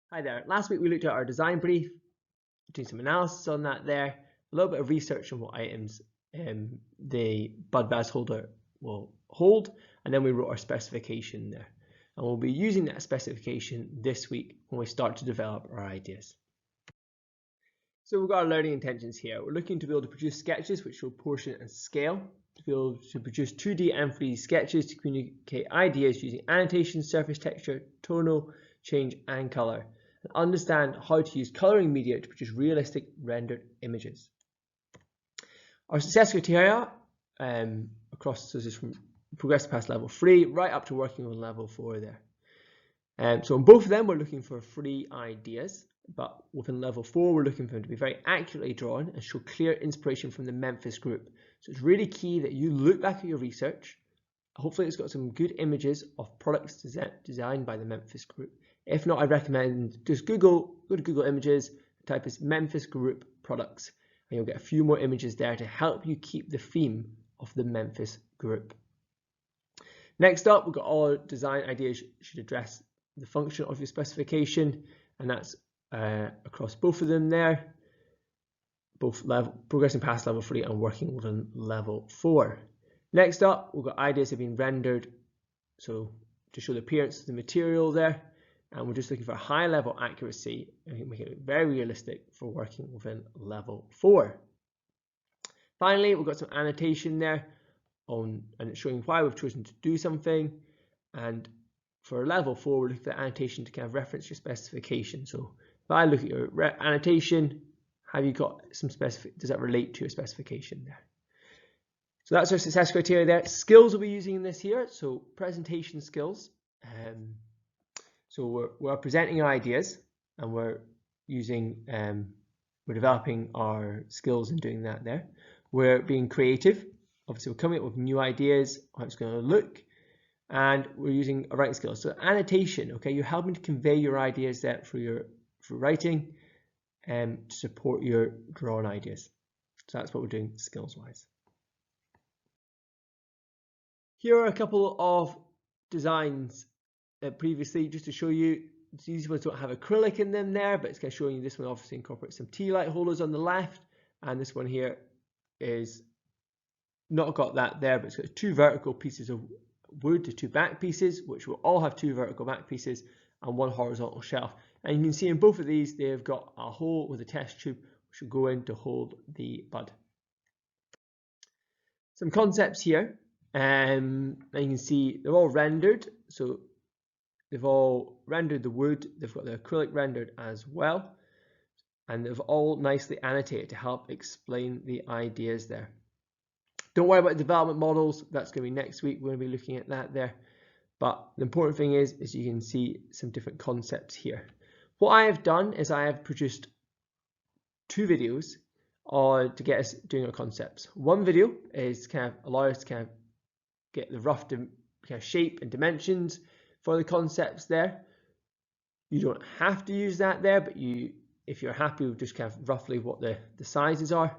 Hi there. Last week we looked at our design brief, doing some analysis on that there, a little bit of research on what items the bud vase holder will hold, and then we wrote our specification there. And we'll be using that specification this week when we start to develop our ideas. So we've got our learning intentions here. We're looking to be able to produce sketches which show portion and scale, to be able to produce 2D and 3D sketches to communicate ideas using annotation, surface texture, tonal change and color, and understand how to use coloring media to produce realistic rendered images. Our success criteria across, so this is from progressive past level 3 right up to working on level 4 there. So in both of them we're looking for 3 ideas, but within level 4 we're looking for them to be very accurately drawn and show clear inspiration from the Memphis group. So it's really key that you look back at your research. Hopefully it's got some good images of products designed by the Memphis group. If not, I recommend just go to Google Images, type in Memphis Group products, and you'll get a few more images there to help you keep the theme of the Memphis group. Next up, we've got all our design ideas should address the function of your specification, and that's across both of them there, both level, progressing past level 3 and working within level 4. Next up, we've got ideas have been rendered, so to show the appearance of the material there. And we're just looking for high level accuracy and make it very realistic for working within level 4. Finally, we've got some annotation there and it's showing why we've chosen to do something. And for level 4, we're looking at annotation to kind of reference your specification. So if I look at your annotation, have you got some specific? Does that relate to your specification there? So that's our success criteria there. Skills we'll be using in this here. So presentation skills. So we're presenting our ideas and we're using, we're developing our skills in doing that there. We're being creative. Obviously, we're coming up with new ideas, how it's going to look, and we're using our writing skills. So annotation, okay, you're helping to convey your ideas there through writing to support your drawn ideas. So that's what we're doing skills-wise. Here are a couple of designs previously, just to show you. These ones don't have acrylic in them there, but it's kind of showing you this one obviously incorporates some tea light holders on the left, and this one here is not got that there, but it's got 2 vertical pieces of wood to 2 back pieces, which will all have 2 vertical back pieces and 1 horizontal shelf. And you can see in both of these they've got a hole with a test tube which will go in to hold the bud. Some concepts here, and you can see they're all rendered. So they've all rendered the wood, they've got the acrylic rendered as well, and they've all nicely annotated to help explain the ideas there. Don't worry about development models, that's going to be next week, we're going to be looking at that there. But the important thing is you can see some different concepts here. What I have done is I have produced 2 videos to get us doing our concepts. One video is kind of allow us to kind of get the rough kind of shape and dimensions for the concepts there. You don't have to use that there, but if you're happy with just kind of roughly what the sizes are,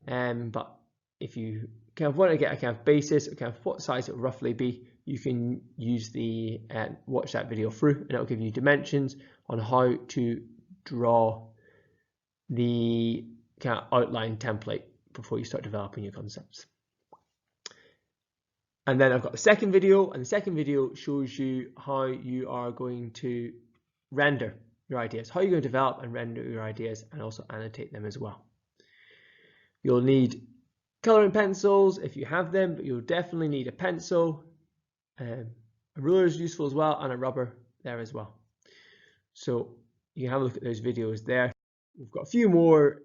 but if you kind of want to get a kind of basis of kind of what size it will roughly be, you can use the watch that video through, and it'll give you dimensions on how to draw the kind of outline template before you start developing your concepts. And then I've got the second video, and the second video shows you how you are going to render your ideas, how you're going to develop and render your ideas, and also annotate them as well. You'll need coloring pencils if you have them, but you'll definitely need a pencil. A ruler is useful as well, and a rubber there as well. So you can have a look at those videos there. We've got a few more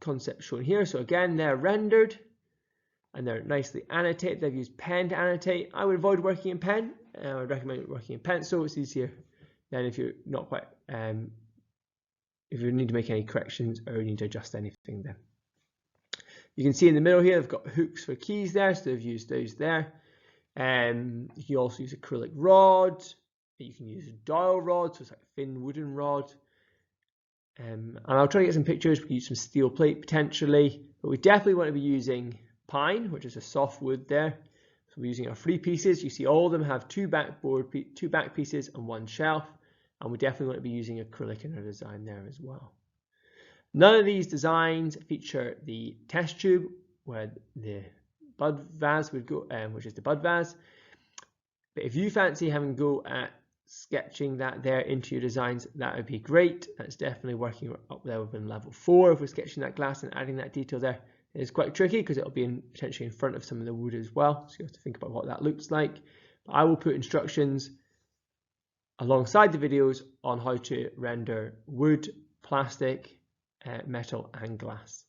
concepts shown here. So again, they're rendered and they're nicely annotated. They've used pen to annotate. I would avoid working in pen. I would recommend working in pencil. It's easier than if you're not quite, if you need to make any corrections or you need to adjust anything then. You can see in the middle here, they've got hooks for keys there, so they've used those there. You can also use acrylic rod. You can use dowel rod, so it's like a thin wooden rod. And I'll try to get some pictures. We can use some steel plate potentially, but we definitely want to be using pine, which is a soft wood there. So we're using our 3 pieces. You see all of them have 2 back pieces and 1 shelf. and we definitely want to be using acrylic in our design there as well. None of these designs feature the test tube where the bud vase would go, which is the bud vase. But if you fancy having a go at sketching that there into your designs, that would be great. That's definitely working up there within level 4 if we're sketching that glass and adding that detail there. It's quite tricky because it'll be potentially in front of some of the wood as well, so you have to think about what that looks like. But I will put instructions alongside the videos on how to render wood, plastic, metal and glass.